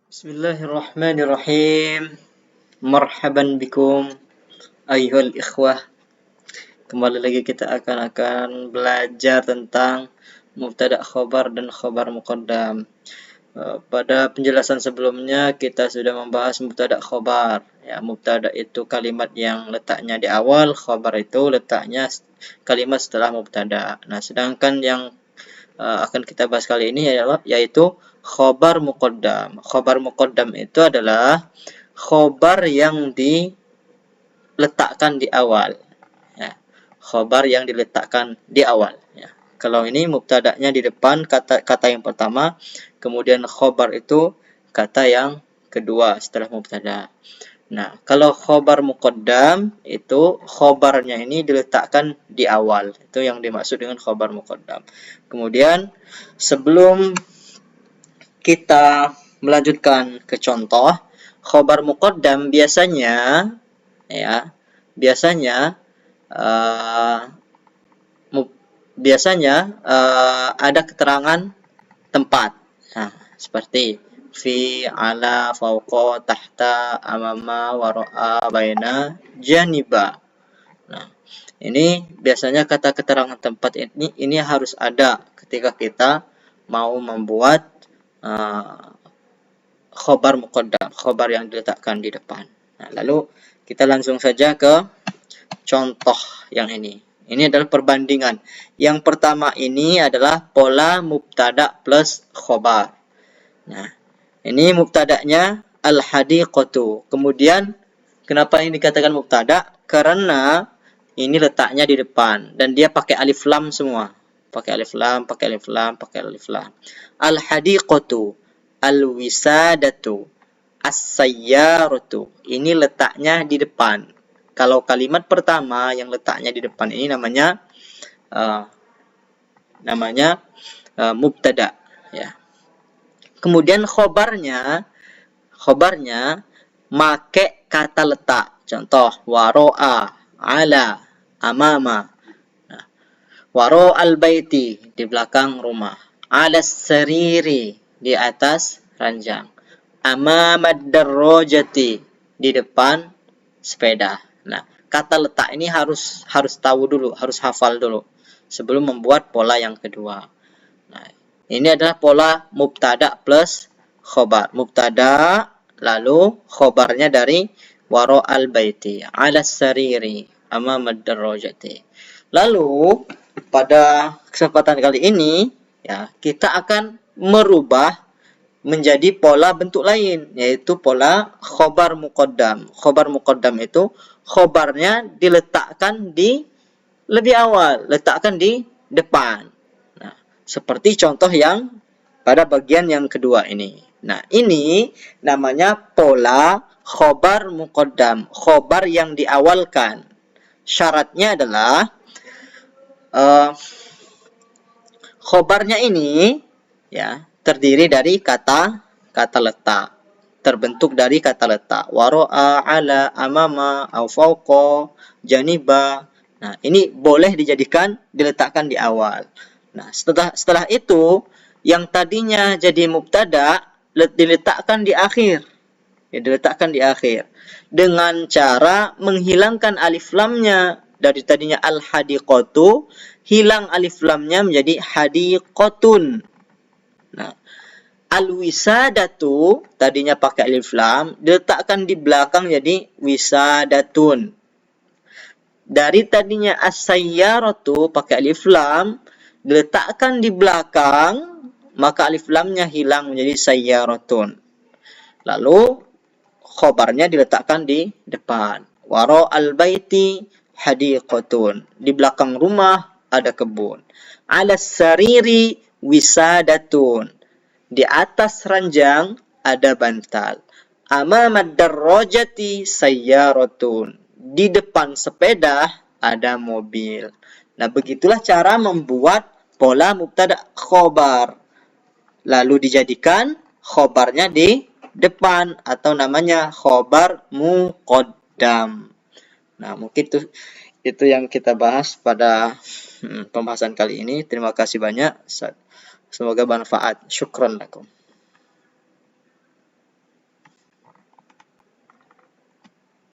Bismillahirrahmanirrahim. Marhaban bikum ayyuhal ikhwah. Kembali lagi kita akan belajar tentang mubtada khobar dan khobar muqaddam. Pada penjelasan sebelumnya kita sudah membahas mubtada khobar. Ya, mubtada itu kalimat yang letaknya di awal, khobar itu letaknya kalimat setelah mubtada. Nah, sedangkan yang akan kita bahas kali ini yaitu khobar muqaddam. Khobar muqaddam itu adalah khobar yang diletakkan di awal. Ya, khobar yang diletakkan di awal. Ya. Kalau ini mubtada'nya di depan kata yang pertama, kemudian khobar itu kata yang kedua setelah mubtada'. Nah, kalau khobar muqaddam itu khobarnya ini diletakkan di awal. Itu yang dimaksud dengan khobar muqaddam. Kemudian sebelum kita melanjutkan ke contoh, khobar muqaddam biasanya ada keterangan tempat. Nah, seperti fi, ala, fauqa, tahta, amama, wara'a, baina, janiba. Nah, ini biasanya kata keterangan tempat ini harus ada ketika kita mau membuat khobar muqaddam, khobar yang diletakkan di depan. Nah, lalu kita langsung saja ke contoh yang ini. Ini adalah perbandingan. Yang pertama ini adalah pola mubtada plus khobar. Nah, ini mubtada'nya al-hadiqatu. Kemudian kenapa ini dikatakan mubtada? Karena ini letaknya di depan dan dia pakai alif lam semua. Pakai alif lam, pakai alif lam, pakai alif lam. Al-hadiqatu, al-wisadatu, as-sayyaratu. Ini letaknya di depan. Kalau kalimat pertama yang letaknya di depan ini namanya mubtada, ya. Kemudian khobarnya make kata letak. Contoh waro'a, ala, amama. Nah, waro al-baiti di belakang rumah. Ala sariri di atas ranjang. Amamad darrojati di depan sepeda. Nah, kata letak ini harus tahu dulu, harus hafal dulu sebelum membuat pola yang kedua. Nah, ini adalah pola mubtada plus khobar. Mubtada lalu khobarnya dari waro al-baiti, ala sariri, amamad darrojati. Lalu pada kesempatan kali ini ya, kita akan merubah menjadi pola bentuk lain, yaitu pola khobar muqaddam. Khobar muqaddam itu khobarnya diletakkan di lebih awal, letakkan di depan. Nah, seperti contoh yang pada bagian yang kedua ini. Nah, ini namanya pola khobar muqaddam, khobar yang diawalkan. Syaratnya adalah khobarnya ini ya terdiri dari kata letak, terbentuk dari kata letak. Waro'a, ala, amama, au fauqa, janiba. Nah, ini boleh diletakkan di awal. Nah, setelah itu yang tadinya jadi mubtada diletakkan di akhir. Ya, diletakkan di akhir dengan cara menghilangkan alif lamnya. Dari tadinya al-hadiqatu, hilang alif lamnya menjadi hadiqatun. Nah, al-wisadatu tadinya pakai alif lam, diletakkan di belakang jadi wisadatun. Dari tadinya as-sayyaratu pakai alif lam, diletakkan di belakang, maka alif lamnya hilang menjadi sayyaratun. Lalu khobarnya diletakkan di depan. Waro al-baiti hadiqatun. Di belakang rumah ada kebun. Ala sariri wisadatun. Di atas ranjang ada bantal. Amamad darrojati sayyaratun. Di depan sepeda ada mobil. Nah, begitulah cara membuat pola mubtada khobar. Lalu dijadikan khobarnya di depan atau namanya khobar muqaddam. Nah, mungkin itu yang kita bahas pada pembahasan kali ini. Terima kasih banyak. Semoga bermanfaat. Syukran lakum.